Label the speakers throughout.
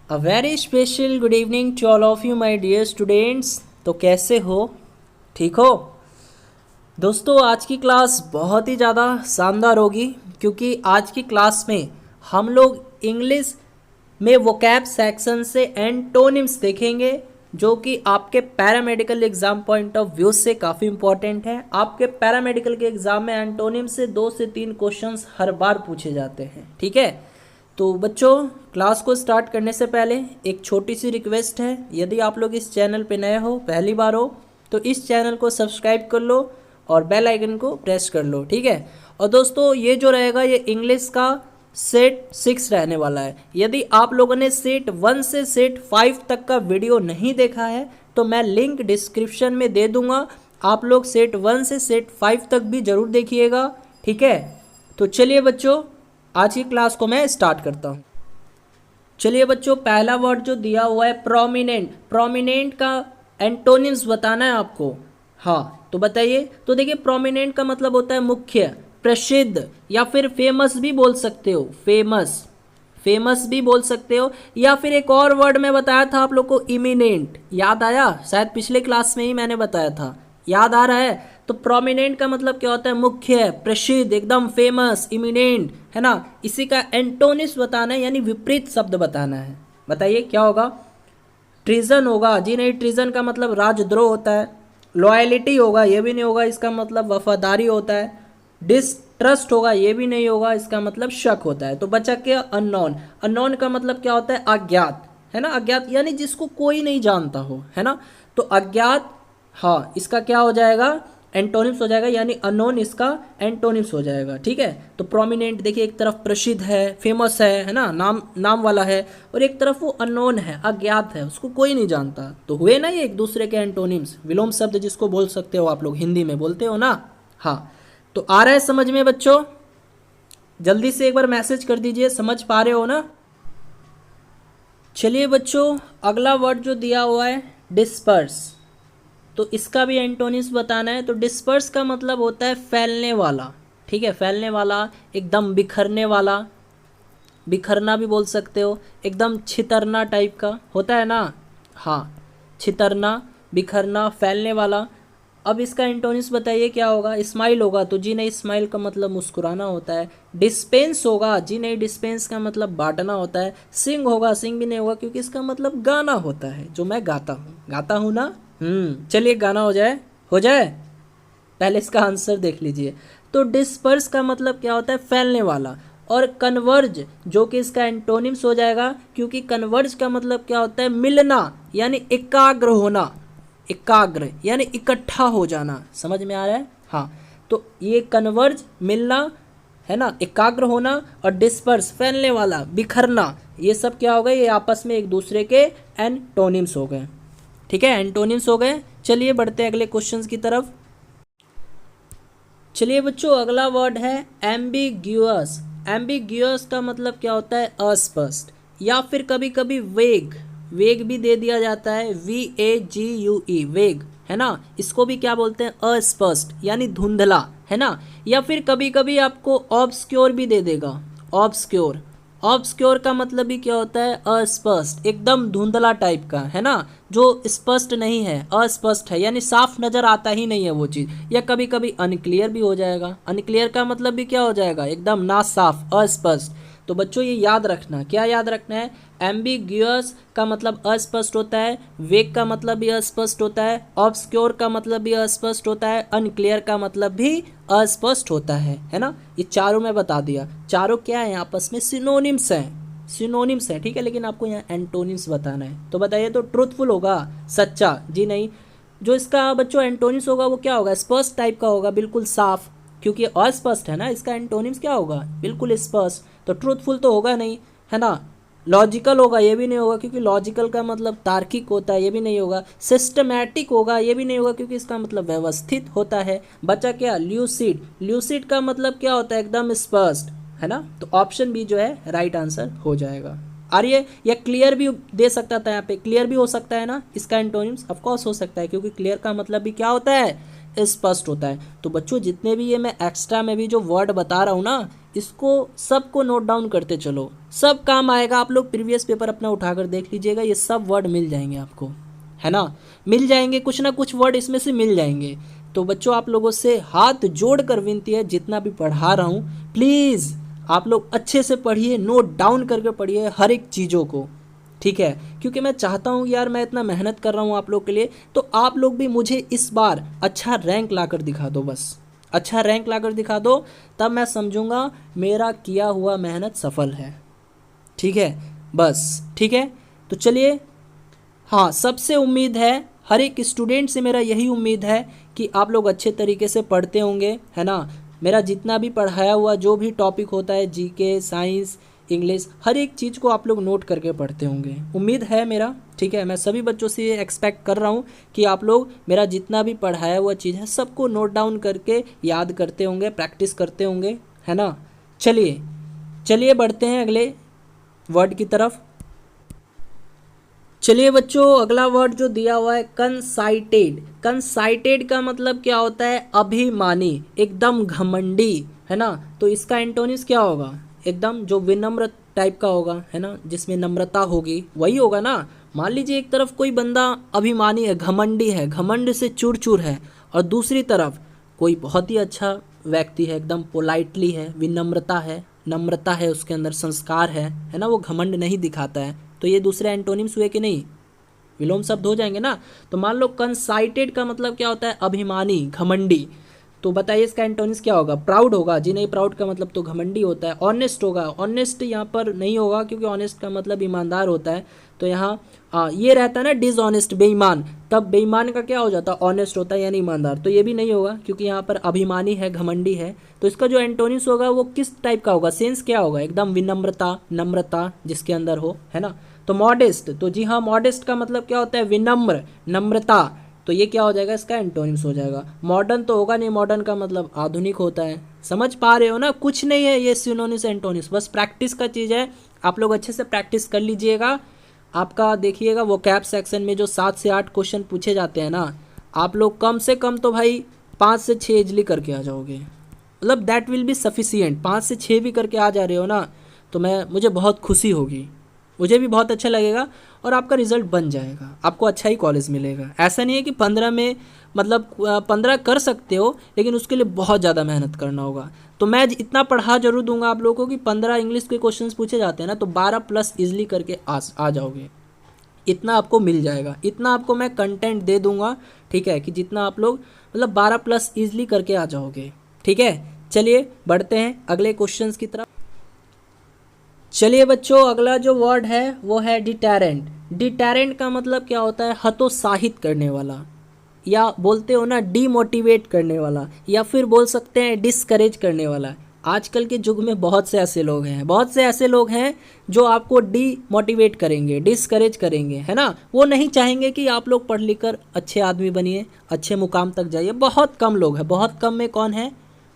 Speaker 1: A very special good evening to all of you my dear students. तो कैसे हो? ठीक हो? दोस्तों, आज की क्लास बहुत ही ज़्यादा शानदार होगी क्योंकि आज की क्लास में हम लोग इंग्लिश में वोकैब सेक्शन से एंटोनिम्स देखेंगे, जो कि आपके paramedical exam point of view से काफ़ी इंपॉर्टेंट है। आपके पैरामेडिकल के एग्ज़ाम में एंटोनिम से 2 से 3 क्वेश्चंस हर बार पूछे जाते हैं। ठीक है, तो बच्चों, क्लास को स्टार्ट करने से पहले एक छोटी सी रिक्वेस्ट है। यदि आप लोग इस चैनल पे नए हो, पहली बार हो, तो इस चैनल को सब्सक्राइब कर लो और बेल आइकन को प्रेस कर लो। ठीक है, और दोस्तों ये जो रहेगा ये इंग्लिश का सेट 6 रहने वाला है। यदि आप लोगों ने सेट 1 से सेट 5 तक का वीडियो नहीं देखा है तो मैं लिंक डिस्क्रिप्शन में दे दूंगा। आप लोग सेट 1 से सेट 5 तक भी ज़रूर देखिएगा। ठीक है, तो चलिए बच्चों, आज की क्लास को मैं स्टार्ट करता हूँ। चलिए बच्चों, पहला वर्ड जो दिया हुआ है प्रोमिनेंट। प्रोमिनेंट का एंटोनिम्स बताना है आपको। हाँ, तो बताइए। तो देखिए, प्रोमिनेंट का मतलब होता है मुख्य, प्रसिद्ध, या फिर फेमस भी बोल सकते हो। फेमस, फेमस भी बोल सकते हो। या फिर एक और वर्ड में बताया था आप लोग को, इमिनेंट। याद आया? शायद पिछले क्लास में ही मैंने बताया था। याद आ रहा है? तो प्रोमिनेंट का मतलब क्या होता है? मुख्य, प्रसिद्ध, एकदम फेमस, इमिनेंट, है ना। इसी का एंटोनिम्स बताना है, यानी विपरीत शब्द बताना है। बताइए क्या होगा? ट्रीजन होगा। जी नहीं, ट्रीजन का मतलब राजद्रोह होता है। लॉयलिटी होगा, ये भी नहीं होगा, इसका मतलब वफादारी होता है। डिसट्रस्ट होगा, ये भी नहीं होगा, इसका मतलब शक होता है। तो बचा क्या? अननोन। अननोन का मतलब क्या होता है? अज्ञात, है ना। अज्ञात यानी जिसको कोई नहीं जानता हो, है ना। तो अज्ञात, हाँ, इसका क्या हो जाएगा? एंटोनिम्स हो जाएगा, यानी अननोन इसका एंटोनिम्स हो जाएगा। ठीक है, तो प्रोमिनेंट देखिए, एक तरफ प्रसिद्ध है, फेमस है ना, नाम वाला है, और एक तरफ वो अननोन है, अज्ञात है, उसको कोई नहीं जानता। तो हुए ना ये एक दूसरे के एंटोनिम्स, विलोम शब्द जिसको बोल सकते हो आप लोग, हिंदी में बोलते हो ना। हाँ, तो आ रहा है समझ में बच्चों? जल्दी से एक बार मैसेज कर दीजिए, समझ पा रहे हो ना। चलिए बच्चों, अगला वर्ड जो दिया हुआ है डिस्पर्स, तो इसका भी एंटोनिम्स बताना है। तो डिस्पर्स का मतलब होता है फैलने वाला। ठीक है, फैलने वाला, एकदम बिखरने वाला, बिखरना भी बोल सकते हो, एकदम छितरना टाइप का होता है ना। हाँ, छितरना, बिखरना, फैलने वाला। अब इसका एंटोनिम्स बताइए क्या होगा? स्माइल होगा, तो जी नहीं, स्माइल का मतलब मुस्कुराना होता है। डिस्पेंस होगा, जी नहीं, डिस्पेंस का मतलब बांटना होता है। सिंग होगा, सिंग भी नहीं होगा, क्योंकि इसका मतलब गाना होता है, जो मैं गाता हूँ ना। चलिए, गाना हो जाए, हो जाए। पहले इसका आंसर देख लीजिए। तो डिस्पर्स का मतलब क्या होता है? फैलने वाला। और कन्वर्ज, जो कि इसका एंटोनिम्स हो जाएगा, क्योंकि कन्वर्ज का मतलब क्या होता है? मिलना, यानी एकाग्र होना। एकाग्र यानी इकट्ठा हो जाना। समझ में आ रहा है? हाँ, तो ये कन्वर्ज, मिलना, है ना, एकाग्र होना, और डिस्पर्स, फैलने वाला, बिखरना, ये सब क्या हो गए? ये आपस में एक दूसरे के एंटोनिम्स हो गए। ठीक है, एंटोनिम्स हो गए। चलिए बढ़ते हैं अगले क्वेश्चंस की तरफ। चलिए बच्चों, अगला वर्ड है एम्बिग्यूअस। एम्बिग्यूअस का मतलब क्या होता है? अस्पष्ट, या फिर कभी कभी वेग, वेग भी दे दिया जाता है, VAGUE, वेग, है ना। इसको भी क्या बोलते हैं? अस्पष्ट, यानी धुंधला, है ना। या फिर कभी कभी आपको ऑब्सक्योर भी दे देगा, ऑब्सक्योर। ऑब्सक्योर का मतलब भी क्या होता है? अस्पष्ट, एकदम धुंधला टाइप का, है ना, जो स्पष्ट नहीं है, अस्पष्ट है, यानी साफ नजर आता ही नहीं है वो चीज़। या कभी कभी अनक्लियर भी हो जाएगा। अनक्लियर का मतलब भी क्या हो जाएगा? एकदम ना साफ, अस्पष्ट। तो बच्चों ये याद रखना, क्या याद रखना है? एम्बिग्यूअस का मतलब अस्पष्ट होता है, वेग का मतलब भी अस्पष्ट होता है, ऑब्सक्योर का मतलब भी अस्पष्ट होता है, अनक्लियर का मतलब भी अस्पष्ट होता है ना। ये चारों में बता दिया। चारों क्या है? आपस में सिनोनिम्स हैं, सिनोनिम्स हैं। ठीक है, लेकिन आपको यहाँ एंटोनिम्स बताना है। तो बताइए, तो ट्रूथफुल होगा, सच्चा, जी नहीं। जो इसका बच्चों एंटोनिम्स होगा वो क्या होगा? स्पष्ट टाइप का होगा, बिल्कुल साफ, क्योंकि अस्पष्ट है ना। इसका एंटोनिम्स क्या होगा? बिल्कुल स्पष्ट। तो ट्रूथफुल तो होगा नहीं, है ना। लॉजिकल होगा, ये भी नहीं होगा, क्योंकि लॉजिकल का मतलब तार्किक होता है, ये भी नहीं होगा। सिस्टमैटिक होगा, ये भी नहीं होगा, क्योंकि इसका मतलब व्यवस्थित होता है। बचा क्या? ल्यूसिड। ल्यूसिड का मतलब क्या होता है? एकदम स्पष्ट, है ना। तो ऑप्शन बी जो है राइट आंसर हो जाएगा। आर्य, या क्लियर भी दे सकता था, यहाँ पे क्लियर भी हो सकता है ना इसका एंटोनिम्स, ऑफकोर्स हो सकता है, क्योंकि क्लियर का मतलब भी क्या होता है? स्पष्ट होता है। तो बच्चों, जितने भी ये मैं एक्स्ट्रा में भी जो वर्ड बता रहा हूँ ना, इसको सबको नोट डाउन करते चलो, सब काम आएगा। आप लोग प्रीवियस पेपर अपना उठाकर देख लीजिएगा, ये सब वर्ड मिल जाएंगे आपको, है ना, मिल जाएंगे, कुछ ना कुछ वर्ड इसमें से मिल जाएंगे। तो बच्चों आप लोगों से हाथ जोड़ कर विनती है, जितना भी पढ़ा रहा हूँ प्लीज़ आप लोग अच्छे से पढ़िए, नोट डाउन करके पढ़िए हर एक चीज़ों को, ठीक है, क्योंकि मैं चाहता हूँ यार, मैं इतना मेहनत कर रहा हूँ आप लोग के लिए, तो आप लोग भी मुझे इस बार अच्छा रैंक ला कर दिखा दो, बस अच्छा रैंक ला कर दिखा दो, तब मैं समझूंगा मेरा किया हुआ मेहनत सफल है, ठीक है, बस ठीक है। तो चलिए, हाँ, सबसे उम्मीद है, हर एक स्टूडेंट से मेरा यही उम्मीद है कि आप लोग अच्छे तरीके से पढ़ते होंगे, है ना। मेरा जितना भी पढ़ाया हुआ जो भी टॉपिक होता है, जीके, साइंस, इंग्लिश, हर एक चीज़ को आप लोग नोट करके पढ़ते होंगे, उम्मीद है मेरा, ठीक है। मैं सभी बच्चों से ये एक्सपेक्ट कर रहा हूँ कि आप लोग मेरा जितना भी पढ़ाया हुआ चीज़ है सबको नोट डाउन करके याद करते होंगे, प्रैक्टिस करते होंगे, है ना। चलिए चलिए बढ़ते हैं अगले वर्ड की तरफ। चलिए बच्चों, अगला वर्ड जो दिया हुआ है कंसाइटेड। कंसाइटेड का मतलब क्या होता है? अभिमानी, एकदम घमंडी, है ना। तो इसका एंटोनिम्स क्या होगा? एकदम जो विनम्र टाइप का होगा, है ना, जिसमें नम्रता होगी, वही होगा ना। मान लीजिए एक तरफ कोई बंदा अभिमानी है, घमंडी है, घमंड से चूर चूर है, और दूसरी तरफ कोई बहुत ही अच्छा व्यक्ति है, एकदम पोलाइटली है, विनम्रता है, नम्रता है, उसके अंदर संस्कार है ना, वो घमंड नहीं दिखाता है। तो ये दूसरे एंटोनिम्स हुए कि नहीं? विलोम शब्द हो जाएंगे ना। तो मान लो कंसाइटेड का मतलब क्या होता है? अभिमानी, घमंडी। तो बताइए इसका एंटोनिम्स क्या होगा? प्राउड होगा जी? नहीं, प्राउड का मतलब तो घमंडी होता है। ऑनेस्ट होगा? ऑनेस्ट यहाँ पर नहीं होगा, क्योंकि ऑनेस्ट का मतलब ईमानदार होता है। तो यहाँ ये रहता है ना डिसऑनेस्ट, बेईमान, तब बेईमान का क्या हो जाता है? ऑनेस्ट होता है, यानी ईमानदार। तो ये भी नहीं होगा, क्योंकि यहाँ पर अभिमानी है, घमंडी है। तो इसका जो एंटोनिम्स होगा वो किस टाइप का होगा? सेंस क्या होगा? एकदम विनम्रता, नम्रता जिसके अंदर हो, है ना। तो मॉडेस्ट, तो जी हाँ, मॉडेस्ट का मतलब क्या होता है? विनम्र, नम्रता। तो ये क्या हो जाएगा? इसका एंटोनिम्स हो जाएगा। मॉडर्न तो होगा नहीं, मॉडर्न का मतलब आधुनिक होता है। समझ पा रहे हो ना? कुछ नहीं है ये सिनोनिम्स एंटोनिम्स, बस प्रैक्टिस का चीज़ है। आप लोग अच्छे से प्रैक्टिस कर लीजिएगा। आपका देखिएगा वो कैप सेक्शन में जो 7 से 8 क्वेश्चन पूछे जाते हैं ना, आप लोग कम से कम तो भाई 5 से 6 इजली करके आ जाओगे, मतलब दैट विल बी सफिशियंट। 5 से 6 भी करके आ जा रहे हो ना, तो मुझे बहुत खुशी होगी, मुझे भी बहुत अच्छा लगेगा, और आपका रिजल्ट बन जाएगा, आपको अच्छा ही कॉलेज मिलेगा। ऐसा नहीं है कि 15 में, मतलब 15 कर सकते हो, लेकिन उसके लिए बहुत ज़्यादा मेहनत करना होगा। तो मैं इतना पढ़ा जरूर दूंगा आप लोगों को कि 15 इंग्लिश के क्वेश्चंस पूछे जाते हैं ना, तो 12 प्लस इजली करके आ जाओगे, इतना आपको मिल जाएगा। इतना आपको मैं कंटेंट दे दूंगा, ठीक है, कि जितना आप लोग मतलब 12 प्लस इजली करके आ जाओगे, ठीक है। चलिए बढ़ते हैं अगले क्वेश्चंस की तरफ। चलिए बच्चों, अगला जो वर्ड है वो है डिटैरेंट। डिटैरेंट का मतलब क्या होता है? हतोत्साहित करने वाला, या बोलते हो ना डीमोटिवेट करने वाला, या फिर बोल सकते हैं डिस्करेज करने वाला। आजकल के युग में बहुत से ऐसे लोग हैं, बहुत से ऐसे लोग हैं जो आपको डीमोटिवेट करेंगे, डिस्करेज करेंगे, है ना। वो नहीं चाहेंगे कि आप लोग पढ़ लिख कर अच्छे आदमी बनिए, अच्छे मुकाम तक जाइए। बहुत कम लोग हैं, बहुत कम में कौन है,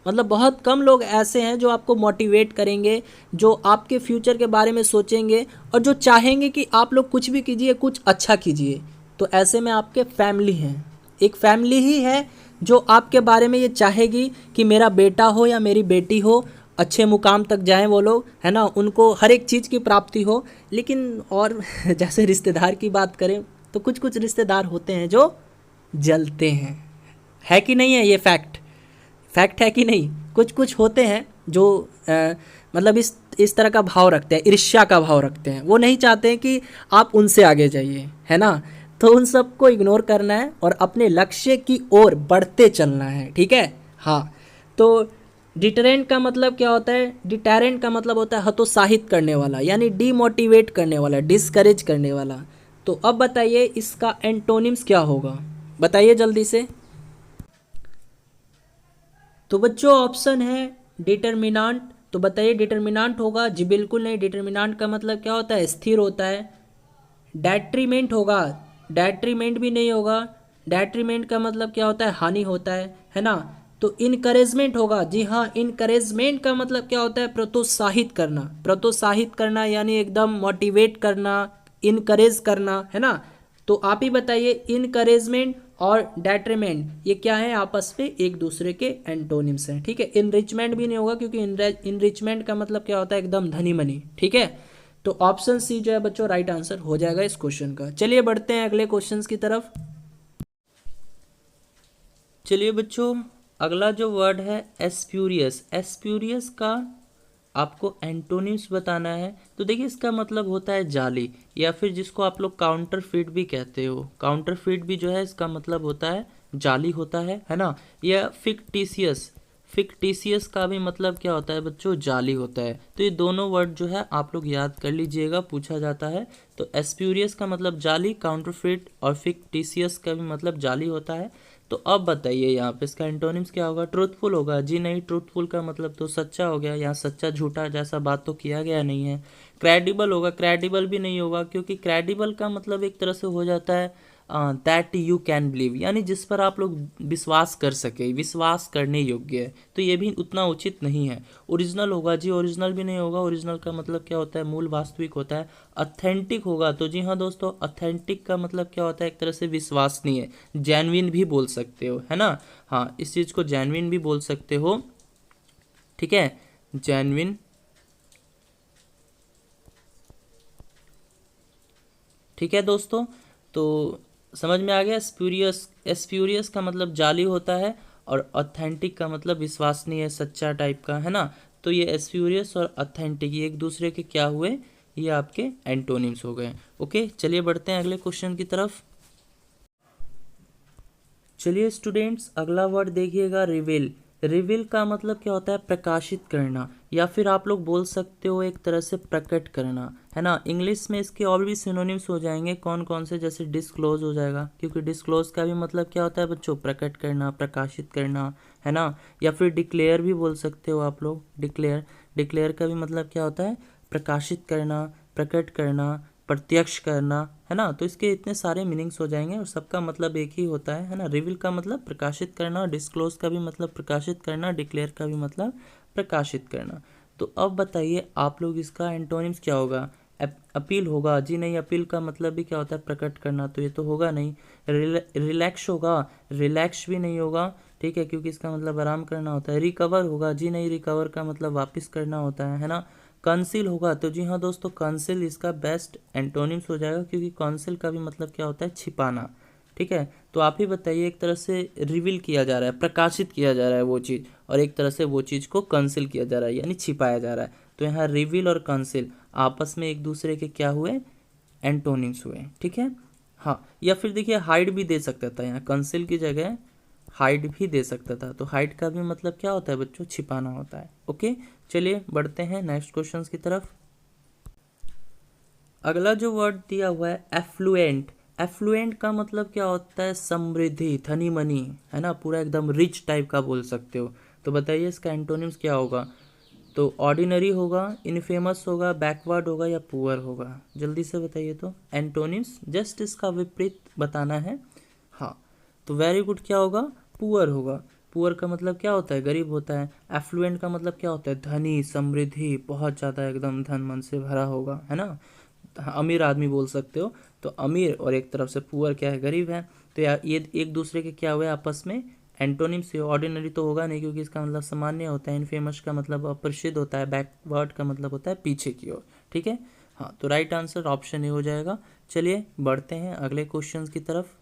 Speaker 1: मतलब बहुत कम लोग ऐसे हैं जो आपको मोटिवेट करेंगे, जो आपके फ्यूचर के बारे में सोचेंगे, और जो चाहेंगे कि आप लोग कुछ भी कीजिए, कुछ अच्छा कीजिए। तो ऐसे में आपके फैमिली हैं, एक फैमिली ही है जो आपके बारे में ये चाहेगी कि मेरा बेटा हो या मेरी बेटी हो, अच्छे मुकाम तक जाएं वो लोग, है ना, उनको हर एक चीज़ की प्राप्ति हो। लेकिन और जैसे रिश्तेदार की बात करें तो कुछ कुछ रिश्तेदार होते हैं जो जलते हैं, है कि नहीं है? ये फैक्ट है कि नहीं? कुछ कुछ होते हैं जो मतलब इस तरह का भाव रखते हैं, ईर्ष्या का भाव रखते हैं। वो नहीं चाहते हैं कि आप उनसे आगे जाइए, है ना। तो उन सबको इग्नोर करना है और अपने लक्ष्य की ओर बढ़ते चलना है, ठीक है। हाँ, तो डिटरेंट का मतलब क्या होता है? डिटरेंट का मतलब होता है हतोत्साहित करने वाला, यानी डीमोटिवेट करने वाला, डिस्करेज करने वाला। तो अब बताइए इसका एंटोनिम्स क्या होगा? बताइए जल्दी से। तो बच्चों ऑप्शन है डिटर्मिनांट। तो बताइए डिटर्मिनांट होगा? जी बिल्कुल नहीं। डिटर्मिनांट का मतलब क्या होता है? स्थिर होता है। डेट्रीमेंट होगा? डेट्रीमेंट भी नहीं होगा। डेट्रीमेंट का मतलब क्या होता है? हानि होता है ना। तो इनकरेजमेंट होगा? जी हाँ, इनकरेजमेंट का मतलब क्या होता है? प्रोत्साहित करना, प्रोत्साहित करना यानी एकदम मोटिवेट करना, इनकरेज करना, है ना। तो आप ही बताइए इनकरेजमेंट और डेट्रीमेंट ये क्या है, आपस में एक दूसरे के एंटोनिम्स हैं, ठीक है। इनरिचमेंट भी नहीं होगा क्योंकि इनरिचमेंट का मतलब क्या होता है, एकदम धनी मनी, ठीक है। तो ऑप्शन सी जो है बच्चों राइट आंसर हो जाएगा इस क्वेश्चन का। चलिए बढ़ते हैं अगले क्वेश्चंस की तरफ। चलिए बच्चों, अगला जो वर्ड है एस्प्यूरियस, एस्प्यूरियस का आपको एंटोनिम्स बताना है। तो देखिए इसका मतलब होता है जाली, या फिर जिसको आप लोग काउंटरफीट भी कहते हो। काउंटरफीट भी जो है इसका मतलब होता है जाली होता है ना। या फिक्टिशियस, फिक्टिशियस का भी मतलब क्या होता है बच्चों, जाली होता है। तो ये दोनों वर्ड जो है आप लोग याद कर लीजिएगा, पूछा जाता है। तो एस्प्यूरियस का मतलब जाली, काउंटरफीट और फिक्टिशियस का भी मतलब जाली होता है। तो अब बताइए यहाँ पे इसका एंटोनिम्स क्या होगा, ट्रूथफुल होगा जी नहीं, ट्रूथफुल का मतलब तो सच्चा हो गया, यहाँ सच्चा झूठा जैसा बात तो किया गया नहीं है। क्रेडिबल होगा, क्रेडिबल भी नहीं होगा, क्योंकि क्रेडिबल का मतलब एक तरह से हो जाता है दैट यू कैन बिलीव, यानी जिस पर आप लोग विश्वास कर सके, विश्वास करने योग्य है, तो ये भी उतना उचित नहीं है। ओरिजिनल होगा जी, ओरिजिनल भी नहीं होगा, ओरिजिनल का मतलब क्या होता है, मूल वास्तविक होता है। ऑथेंटिक होगा, तो जी हाँ दोस्तों, ऑथेंटिक का मतलब क्या होता है, एक तरह से विश्वसनीय, जेन्युइन भी बोल सकते हो, है ना। हाँ, इस चीज़ को जेन्युइन भी बोल सकते हो, ठीक है, जेन्युइन, ठीक है दोस्तों। तो समझ में आ गया, स्प्यूरियस, स्प्यूरियस का मतलब जाली होता है, और ऑथेंटिक का मतलब विश्वसनीय, सच्चा टाइप का, है ना। तो ये स्प्यूरियस और ऑथेंटिक ये एक दूसरे के क्या हुए, ये आपके एंटोनिम्स हो गए। ओके, चलिए बढ़ते हैं अगले क्वेश्चन की तरफ। चलिए स्टूडेंट्स, अगला वर्ड देखिएगा रिवील। रिवील का मतलब क्या होता है, प्रकाशित करना, या फिर आप लोग बोल सकते हो एक तरह से प्रकट करना, है ना। इंग्लिश में इसके और भी सिनोनिम्स हो जाएंगे, कौन कौन से, जैसे डिस्क्लोज हो जाएगा, क्योंकि डिस्क्लोज का भी मतलब क्या होता है बच्चों, प्रकट करना, प्रकाशित करना, है ना। या फिर डिक्लेयर भी बोल सकते हो आप लोग, डिक्लेयर, डिक्लेयर का भी मतलब क्या होता है, प्रकाशित करना, प्रकट करना, प्रत्यक्ष करना, है ना। तो इसके इतने सारे मीनिंग्स हो जाएंगे और सबका मतलब एक ही होता है ना। रिवील का मतलब प्रकाशित करना, डिस्क्लोज का भी मतलब प्रकाशित करना, डिक्लेयर का भी मतलब प्रकाशित करना। तो अब बताइए आप लोग इसका एंटोनिम्स क्या होगा। अपील होगा जी नहीं, अपील का मतलब भी क्या होता है, प्रकट करना, तो ये तो होगा नहीं। रिलैक्स होगा, रिलैक्स भी नहीं होगा, ठीक है, क्योंकि इसका मतलब आराम करना होता है। रिकवर होगा जी नहीं, रिकवर का मतलब वापस करना होता है ना। कंसील होगा, तो जी हाँ दोस्तों, कंसील इसका बेस्ट एंटोनिम्स हो जाएगा, क्योंकि कंसील का भी मतलब क्या होता है, छिपाना, ठीक है। तो आप ही बताइए, एक तरह से रिवील किया जा रहा है, प्रकाशित किया जा रहा है वो चीज़, और एक तरह से वो चीज़ को कंसील किया जा रहा है, यानी छिपाया जा रहा है। तो यहाँ रिवील और कंसील आपस में एक दूसरे के क्या हुए, एंटोनिम्स हुए, ठीक है। हाँ, या फिर देखिए हाइड भी दे सकता था, यहाँ कंसील की जगह हाइड भी दे सकता था। तो हाइड का भी मतलब क्या होता है बच्चों, छिपाना होता है। ओके, चलिए बढ़ते हैं नेक्स्ट क्वेश्चंस की तरफ। अगला जो वर्ड दिया हुआ है एफ्लुएंट, एफ्लुएंट का मतलब क्या होता है, समृद्धि, धनी मनी, है ना, पूरा एकदम रिच टाइप का बोल सकते हो। तो बताइए इसका एंटोनिम्स क्या होगा। तो ऑर्डिनरी होगा, इनफेमस होगा, बैकवर्ड होगा, या पुअर होगा, जल्दी से बताइए। तो एंटोनिम्स जस्ट इसका विपरीत बताना है। हाँ, तो वेरी गुड, क्या होगा, पुअर होगा। पुअर का मतलब क्या होता है, गरीब होता है। एफ्लुएंट का मतलब क्या होता है, धनी, समृद्धि, बहुत ज़्यादा एकदम धन मन से भरा होगा, है ना, अमीर आदमी बोल सकते हो। तो अमीर, और एक तरफ से पुअर क्या है, गरीब है। तो ये एक दूसरे के क्या हुए आपस में एंटोनिम्स। ऑर्डिनरी तो होगा नहीं, क्योंकि इसका मतलब सामान्य होता है। इनफेमस का मतलब अप्रसिद्ध होता है। बैकवर्ड का मतलब होता है पीछे की ओर, ठीक है। हाँ, तो राइट आंसर ऑप्शन ए हो जाएगा। चलिए बढ़ते हैं अगले क्वेश्चंस की तरफ।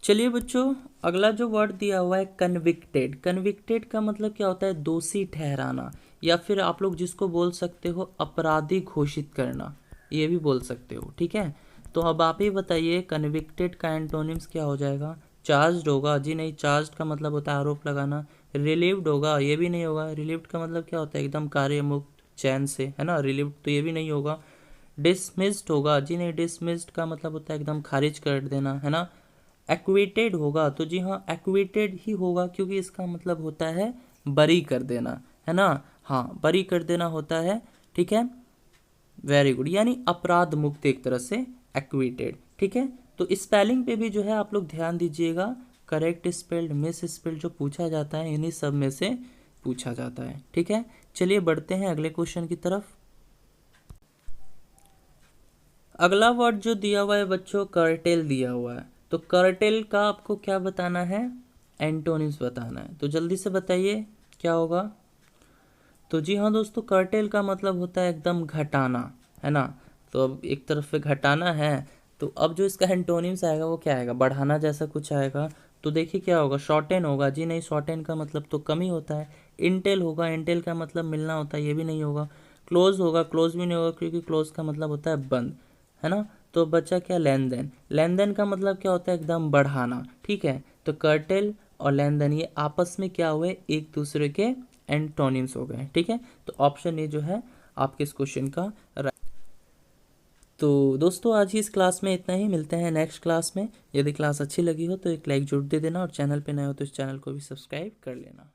Speaker 1: चलिए बच्चों, अगला जो वर्ड दिया हुआ है कन्विक्टेड, कन्विक्टेड का मतलब क्या होता है, दोषी ठहराना, या फिर आप लोग जिसको बोल सकते हो अपराधी घोषित करना, ये भी बोल सकते हो, ठीक है। तो अब आप ही बताइए कन्विक्टेड का एंटोनिम्स क्या हो जाएगा। चार्ज्ड होगा जी नहीं, चार्ज्ड का मतलब होता है आरोप लगाना। रिलीव्ड होगा, ये भी नहीं होगा, रिलीव्ड का मतलब क्या होता है, एकदम कार्य मुक्त, चैन से, है ना, रिलीव्ड, तो ये भी नहीं होगा। डिसमिस्ड होगा जी नहीं, डिसमिस्ड का मतलब होता है एकदम खारिज कर देना, है ना। एक्विटेड होगा, तो जी हाँ एक्विटेड ही होगा, क्योंकि इसका मतलब होता है बरी कर देना, है ना। हाँ, बरी कर देना होता है, ठीक है, वेरी गुड, यानी अपराध मुक्त एक तरह से, एक्विटेड, ठीक है। तो स्पेलिंग पे भी जो है आप लोग ध्यान दीजिएगा, करेक्ट स्पेल्ड, मिस स्पेल्ड जो पूछा जाता है, इन्हीं सब में से पूछा जाता है, ठीक है। चलिए बढ़ते हैं अगले क्वेश्चन की तरफ। अगला वर्ड जो दिया हुआ है बच्चों, कर्टेल दिया हुआ है। तो कर्टेल का आपको क्या बताना है, एंटोनिम्स बताना है। तो जल्दी से बताइए क्या होगा। तो जी हाँ दोस्तों, कर्टेल का मतलब होता है एकदम घटाना, है ना। तो अब एक तरफ से घटाना है, तो अब जो इसका एंटोनिम्स आएगा वो क्या आएगा, बढ़ाना जैसा कुछ आएगा। तो देखिए क्या होगा, शॉर्टेन होगा जी नहीं, शॉर्टेन का मतलब तो कमी होता है। इंटेल होगा, इंटेल का मतलब मिलना होता है, ये भी नहीं होगा। क्लोज होगा, क्लोज भी नहीं होगा, क्योंकि क्लोज का मतलब होता है बंद, है ना। तो बच्चा क्या, लेन देन, लेन देन का मतलब क्या होता है, एकदम बढ़ाना, ठीक है। तो कर्टेल और लेन देन ये आपस में क्या हुए, एक दूसरे के एंटोनिम्स हो गए, ठीक है। तो ऑप्शन ए जो है आपके इस क्वेश्चन का right। तो दोस्तों आज ही इस क्लास में इतना ही, मिलते हैं नेक्स्ट क्लास में। यदि क्लास अच्छी लगी हो तो एक लाइक जरूर दे देना, और चैनल पे नए हो तो इस चैनल को भी सब्सक्राइब कर लेना।